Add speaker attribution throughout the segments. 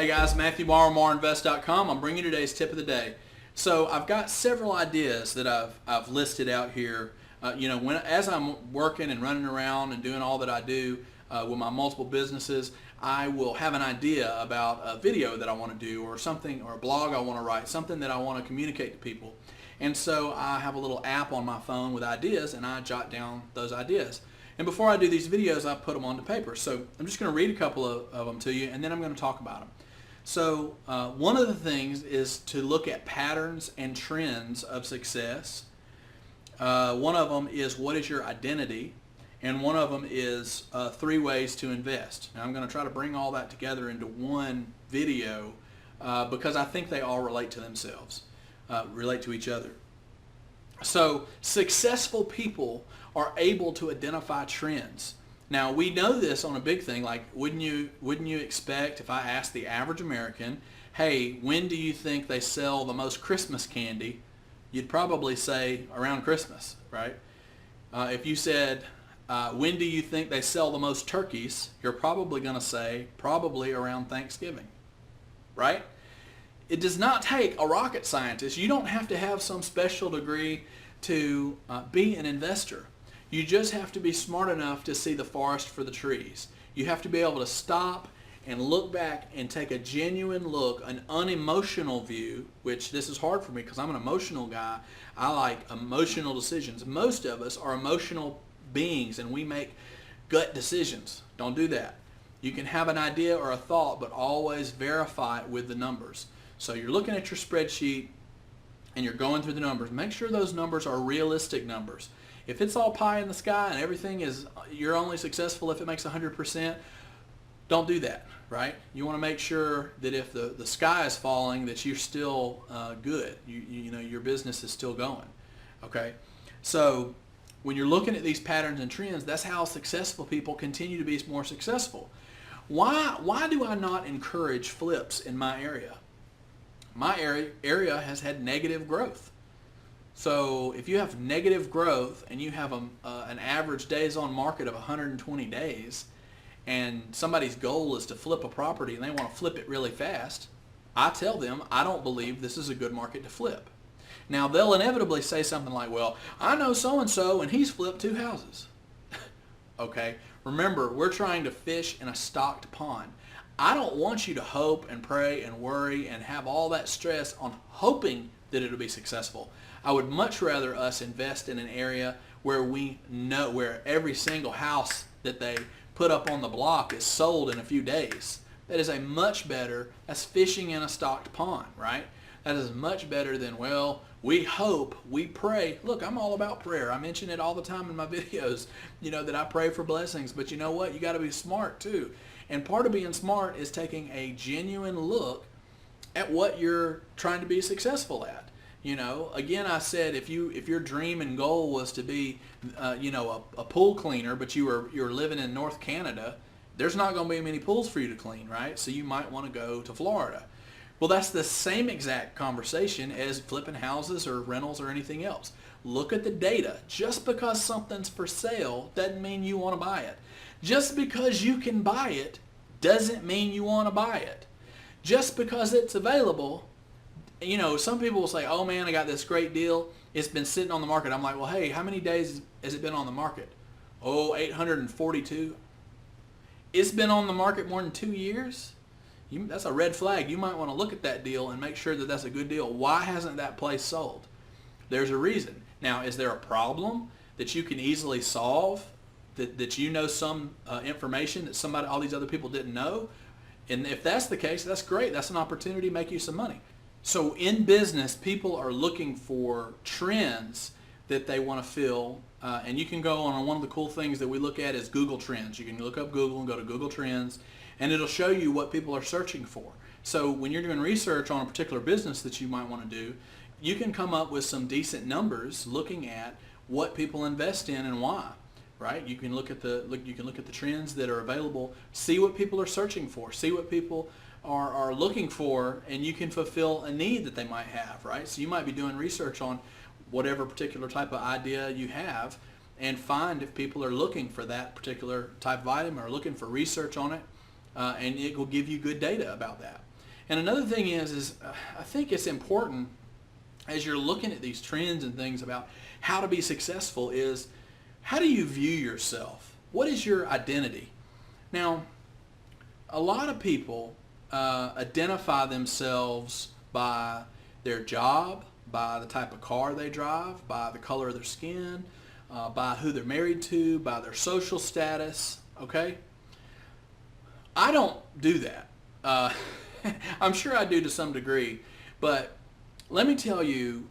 Speaker 1: Hey guys, Matthew Morrow, MorrowInvest.com. I'm bringing you today's tip of the day. So I've got several ideas that I've listed out here. As I'm working and running around and doing all that I do with my multiple businesses, I will have an idea about a video that I want to do, or something, or a blog I want to write, something that I want to communicate to people. And so I have a little app on my phone with ideas, and I jot down those ideas. And before I do these videos, I put them onto paper. So I'm just going to read a couple of them to you, and then I'm going to talk about them. So one of the things is to look at patterns and trends of success. One of them is, what is your identity? And one of them is 3 ways to invest. Now I'm going to try to bring all that together into one video because I think they all relate to themselves, relate to each other. So successful people are able to identify trends. Now we know this on a big thing, like wouldn't you expect, if I asked the average American, hey, when do you think they sell the most Christmas candy? You'd probably say around Christmas, right? If you said, when do you think they sell the most turkeys? You're probably going to say probably around Thanksgiving, right? It does not take a rocket scientist. You don't have to have some special degree to be an investor. You just have to be smart enough to see the forest for the trees. You have to be able to stop and look back and take a genuine look, an unemotional view, which this is hard for me because I'm an emotional guy. I like emotional decisions. Most of us are emotional beings and we make gut decisions. Don't do that. You can have an idea or a thought, but always verify it with the numbers. So you're looking at your spreadsheet and you're going through the numbers. Make sure those numbers are realistic numbers. If it's all pie in the sky and everything is, you're only successful if it makes 100%, don't do that, right? You want to make sure that if the sky is falling, that you're still good. You know, your business is still going, okay? So when you're looking at these patterns and trends, that's how successful people continue to be more successful. Why do I not encourage flips in my area? My area has had negative growth. So if you have negative growth and you have an average days on market of 120 days, and somebody's goal is to flip a property and they want to flip it really fast, I tell them I don't believe this is a good market to flip. Now they'll inevitably say something like, well, I know so-and-so and he's flipped 2 houses. Okay, remember, we're trying to fish in a stocked pond. I don't want you to hope and pray and worry and have all that stress on hoping that it'll be successful. I would much rather us invest in an area where we know, where every single house that they put up on the block is sold in a few days. That is a much better, that's fishing in a stocked pond, right? That is much better than, well, we hope, we pray. Look, I'm all about prayer. I mention it all the time in my videos, you know, that I pray for blessings. But you know what? You got to be smart too. And part of being smart is taking a genuine look at what you're trying to be successful at. You know, again, I said if your dream and goal was to be, a pool cleaner, but you're living in North Canada, there's not going to be many pools for you to clean, right? So you might want to go to Florida. Well, that's the same exact conversation as flipping houses or rentals or anything else. Look at the data. Just because something's for sale doesn't mean you want to buy it. Just because you can buy it doesn't mean you want to buy it. Just because it's available, you know, some people will say, oh man, I got this great deal. It's been sitting on the market. I'm like, well, hey, how many days has it been on the market? Oh, 842. It's been on the market more than 2 years? That's a red flag. You might want to look at that deal and make sure that that's a good deal. Why hasn't that place sold? There's a reason. Now, is there a problem that you can easily solve, that you know some information that all these other people didn't know? And if that's the case, that's great. That's an opportunity to make you some money. So in business, people are looking for trends that they want to fill. And you can go on one of the cool things that we look at is Google Trends. You can look up Google and go to Google Trends, and it'll show you what people are searching for. So when you're doing research on a particular business that you might want to do, you can come up with some decent numbers looking at what people invest in and why. Right? You can look at the trends that are available, see what people are searching for, see what people are looking for, and you can fulfill a need that they might have, right? So you might be doing research on whatever particular type of idea you have and find if people are looking for that particular type of item or looking for research on it, and it will give you good data about that. And another thing is I think it's important as you're looking at these trends and things about how to be successful is, how do you view yourself? What is your identity? Now, a lot of people identify themselves by their job, by the type of car they drive, by the color of their skin, by who they're married to, by their social status, okay? I don't do that. I'm sure I do to some degree, but let me tell you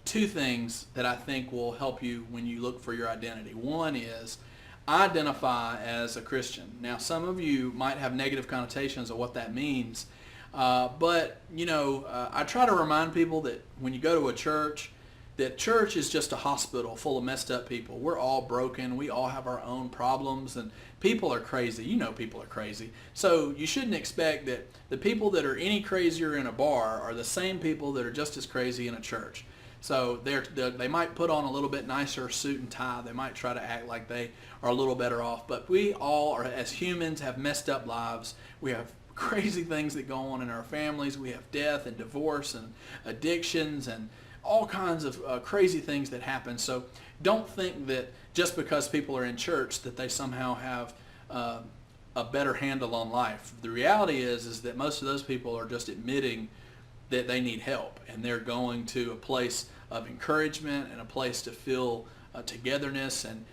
Speaker 1: two things that I think will help you when you look for your identity. One is, I identify as a Christian. Now, some of you might have negative connotations of what that means, but I try to remind people that when you go to a church, that church is just a hospital full of messed up people. We're all broken. We all have our own problems, and people are crazy. You know people are crazy. So you shouldn't expect that the people that are any crazier in a bar are the same people that are just as crazy in a church. So they might put on a little bit nicer suit and tie. They might try to act like they are a little better off. But we all are, as humans, have messed up lives. We have crazy things that go on in our families. We have death and divorce and addictions and all kinds of crazy things that happen. So don't think that just because people are in church that they somehow have a better handle on life. The reality is that most of those people are just admitting that they need help, and they're going to a place of encouragement and a place to feel togetherness. And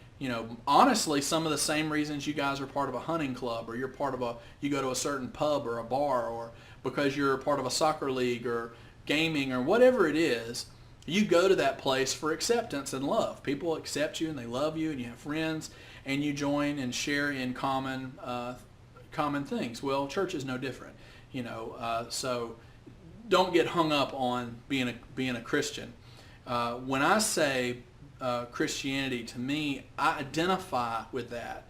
Speaker 1: honestly, some of the same reasons you guys are part of a hunting club, or you go to a certain pub or a bar, or because you're part of a soccer league or gaming or whatever it is, you go to that place for acceptance and love. People accept you and they love you, and you have friends, and you join and share in common things. Well, church is no different, so don't get hung up on being a Christian. When I say Christianity, to me, I identify with that,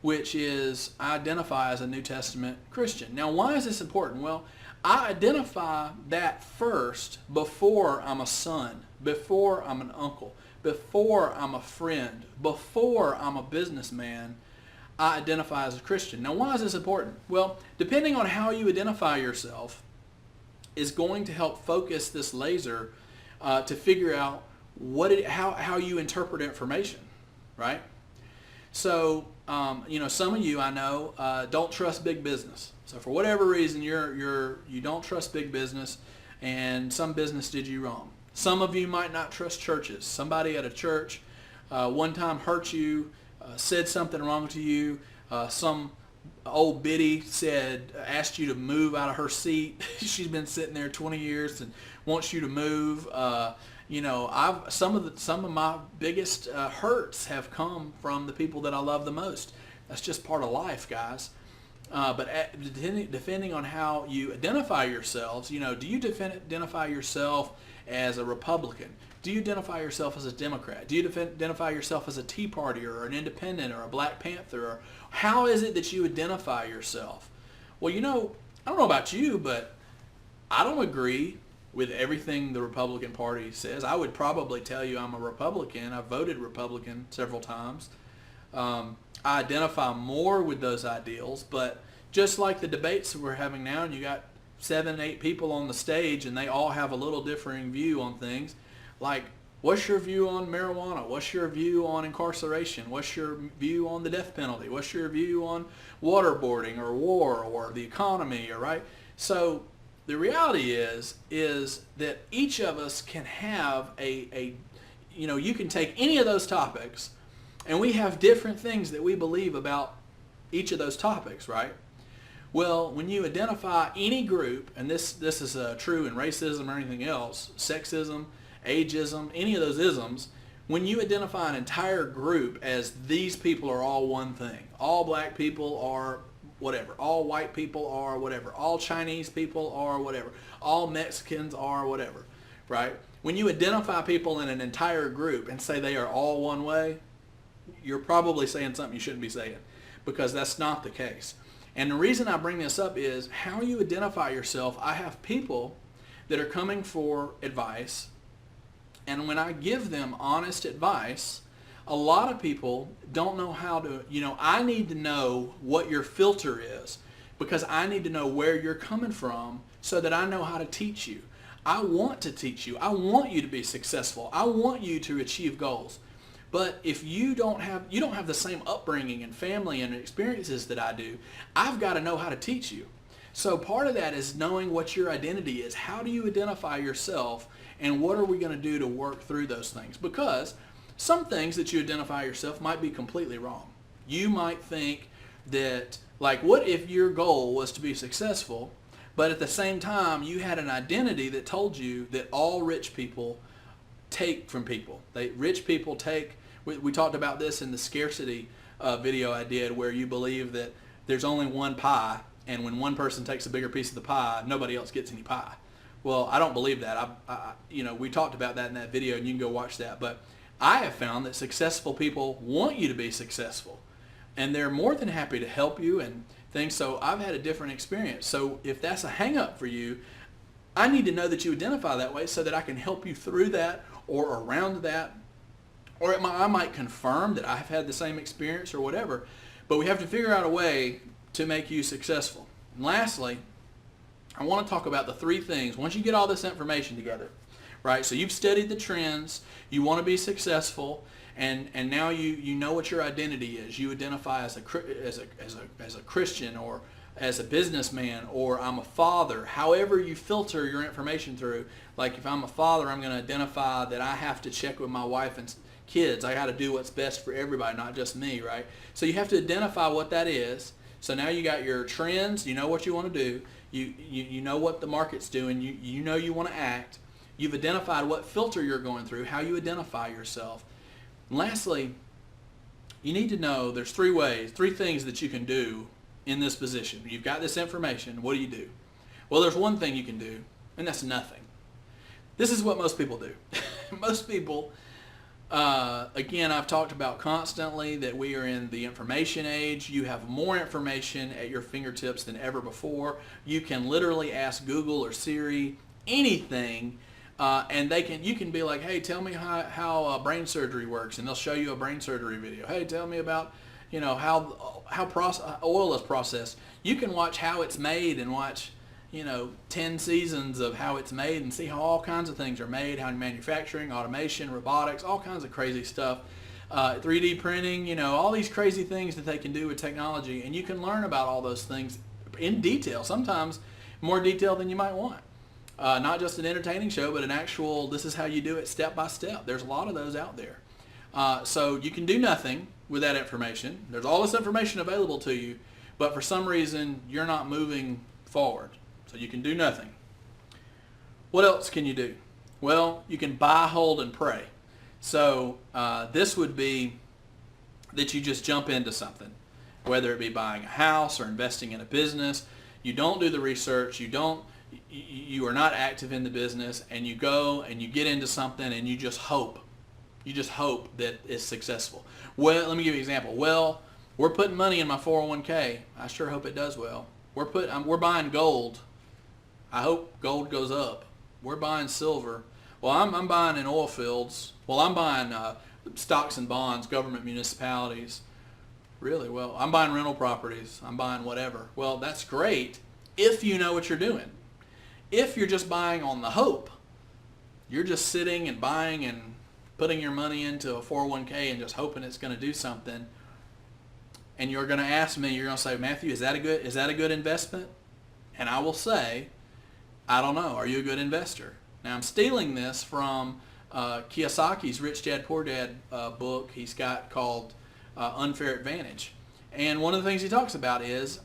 Speaker 1: which is I identify as a New Testament Christian. Now, why is this important? Well, I identify that first before I'm a son, before I'm an uncle, before I'm a friend, before I'm a businessman. I identify as a Christian. Now, why is this important? Well, depending on how you identify yourself is going to help focus this laser to figure out how you interpret information, right? So, some of you I know don't trust big business. So for whatever reason, you don't trust big business, and some business did you wrong. Some of you might not trust churches. Somebody at a church one time hurt you, said something wrong to you. Some old biddy asked you to move out of her seat. She's been sitting there 20 years and wants you to move. Some of my biggest hurts have come from the people that I love the most. That's just part of life, guys. But depending on how you identify yourselves, do you identify yourself as a Republican? Do you identify yourself as a Democrat? Do you identify yourself as a Tea Party or an Independent or a Black Panther? Or how is it that you identify yourself? Well, I don't know about you, but I don't agree with everything the Republican Party says. I would probably tell you I'm a Republican. I voted Republican several times. I identify more with those ideals, but just like the debates that we're having now, and you got 7, 8 people on the stage, and they all have a little differing view on things, like, what's your view on marijuana? What's your view on incarceration? What's your view on the death penalty? What's your view on waterboarding or war or the economy, right? So the reality is that each of us can have you can take any of those topics, and we have different things that we believe about each of those topics, right? Well, when you identify any group, and this is true in racism or anything else, sexism, ageism, any of those isms, when you identify an entire group as these people are all one thing, all black people are whatever, all white people are whatever, all Chinese people are whatever, all Mexicans are whatever, right? When you identify people in an entire group and say they are all one way, you're probably saying something you shouldn't be saying, because that's not the case. And the reason I bring this up is how you identify yourself. I have people that are coming for advice, and when I give them honest advice, a lot of people don't know how to, I need to know what your filter is. because I need to know where you're coming from so that I know how to teach you. I want to teach you. I want you to be successful. I want you to achieve goals. But if you don't have the same upbringing and family and experiences that I do, I've got to know how to teach you. So part of that is knowing what your identity is. How do you identify yourself, and what are we going to do to work through those things? Because some things that you identify yourself might be completely wrong. You might think that, like, what if your goal was to be successful, but at the same time you had an identity that told you that all rich people take from people. Rich people take, we talked about this in the scarcity video I did, where you believe that there's only one pie, and when one person takes a bigger piece of the pie, nobody else gets any pie. Well, I don't believe that. We talked about that in that video, and you can go watch that. But I have found that successful people want you to be successful, and they're more than happy to help you and things. So I've had a different experience. So if that's a hang up for you, I need to know that you identify that way so that I can help you through that or around that. Or I might confirm that I've had the same experience or whatever. But we have to figure out a way to make you successful. And lastly, I want to talk about the three things. Once you get all this information together, right? So you've studied the trends, you want to be successful, and now you know what your identity is. You identify as a Christian, or as a businessman, or I'm a father. However you filter your information through. Like if I'm a father, I'm going to identify that I have to check with my wife and kids. I got to do what's best for everybody, not just me, right? So you have to identify what that is. So now you got your trends, you know what you want to do, you know what the market's doing, you know you want to act. You've identified what filter you're going through, how you identify yourself. And lastly, you need to know there's three things that you can do in this position. You've got this information, what do you do? Well, there's one thing you can do, and that's nothing. This is what most people do. Most people, again, I've talked about constantly that we are in the information age. You have more information at your fingertips than ever before. You can literally ask Google or Siri anything, and you can be like, hey, tell me how brain surgery works, and they'll show you a brain surgery video. Hey, tell me about how oil is processed. You can watch how it's made and watch 10 seasons of how it's made and see how all kinds of things are made, how manufacturing, automation, robotics, all kinds of crazy stuff, 3D printing, all these crazy things that they can do with technology. And you can learn about all those things in detail, sometimes more detail than you might want. Not just an entertaining show, but an actual, this is how you do it step by step. There's a lot of those out there. So you can do nothing with that information. There's all this information available to you, but for some reason you're not moving forward. So you can do nothing. What else can you do? Well, you can buy, hold, and pray. So this would be that you just jump into something, whether it be buying a house or investing in a business. You don't do the research. You are not active in the business, and you go and you get into something and you just hope. You just hope that it's successful. Well, let me give you an example. Well, we're putting money in my 401k. I sure hope it does well. We're buying gold. I hope gold goes up. We're buying silver. Well, I'm buying in oil fields. Well, I'm buying stocks and bonds, government, municipalities. Really? Well, I'm buying rental properties. I'm buying whatever. Well, that's great if you know what you're doing. If you're just buying on the hope, you're just sitting and buying and putting your money into a 401k and just hoping it's going to do something, and you're going to ask me, you're going to say, Matthew, is that a good investment? And I will say, I don't know. Are you a good investor? Now, I'm stealing this from Kiyosaki's Rich Dad Poor Dad book he's got called Unfair Advantage. And one of the things he talks about is,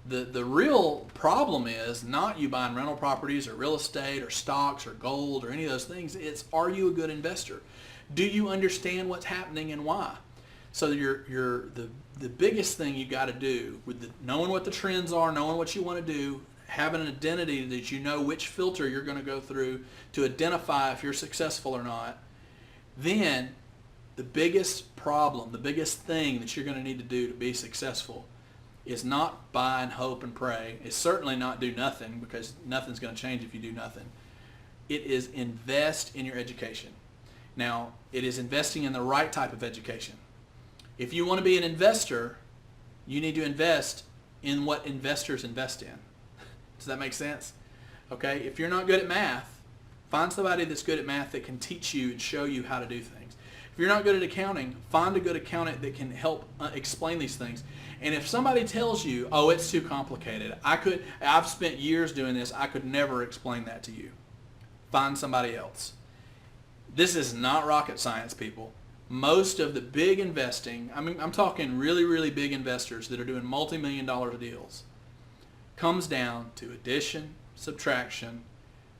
Speaker 1: the real problem is not you buying rental properties or real estate or stocks or gold or any of those things. It's, are you a good investor? Do you understand what's happening and why? So the biggest thing you got to do with knowing what the trends are, knowing what you want to do, having an identity that you know which filter you're going to go through to identify if you're successful or not, then the biggest problem, the biggest thing that you're going to need to do to be successful is not buy and hope and pray. It's certainly not do nothing, because nothing's going to change if you do nothing. It is invest in your education. Now, it is investing in the right type of education. If you want to be an investor, you need to invest in what investors invest in. Does that make sense? Okay, if you're not good at math, find somebody that's good at math that can teach you and show you how to do things. If you're not good at accounting, find a good accountant that can help explain these things. And if somebody tells you, oh, it's too complicated, I've spent years doing this, I could never explain that to you, find somebody else. This is not rocket science, people. Most of the big investing, I'm talking really, really big investors that are doing multi-million-dollar deals, comes down to addition, subtraction,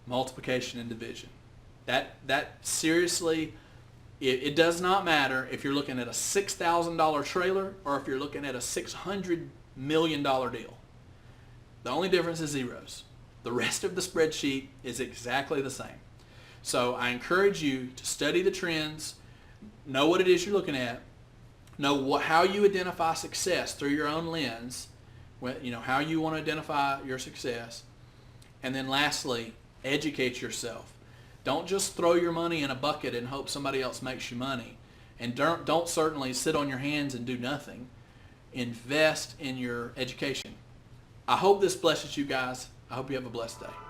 Speaker 1: multiplication, and division. That seriously, it does not matter if you're looking at a $6,000 trailer or if you're looking at a $600 million deal. The only difference is zeros. The rest of the spreadsheet is exactly the same. So I encourage you to study the trends, know what it is you're looking at, know how you identify success through your own lens, how you want to identify your success, and then lastly, educate yourself. Don't just throw your money in a bucket and hope somebody else makes you money. And don't certainly sit on your hands and do nothing. Invest in your education. I hope this blesses you guys. I hope you have a blessed day.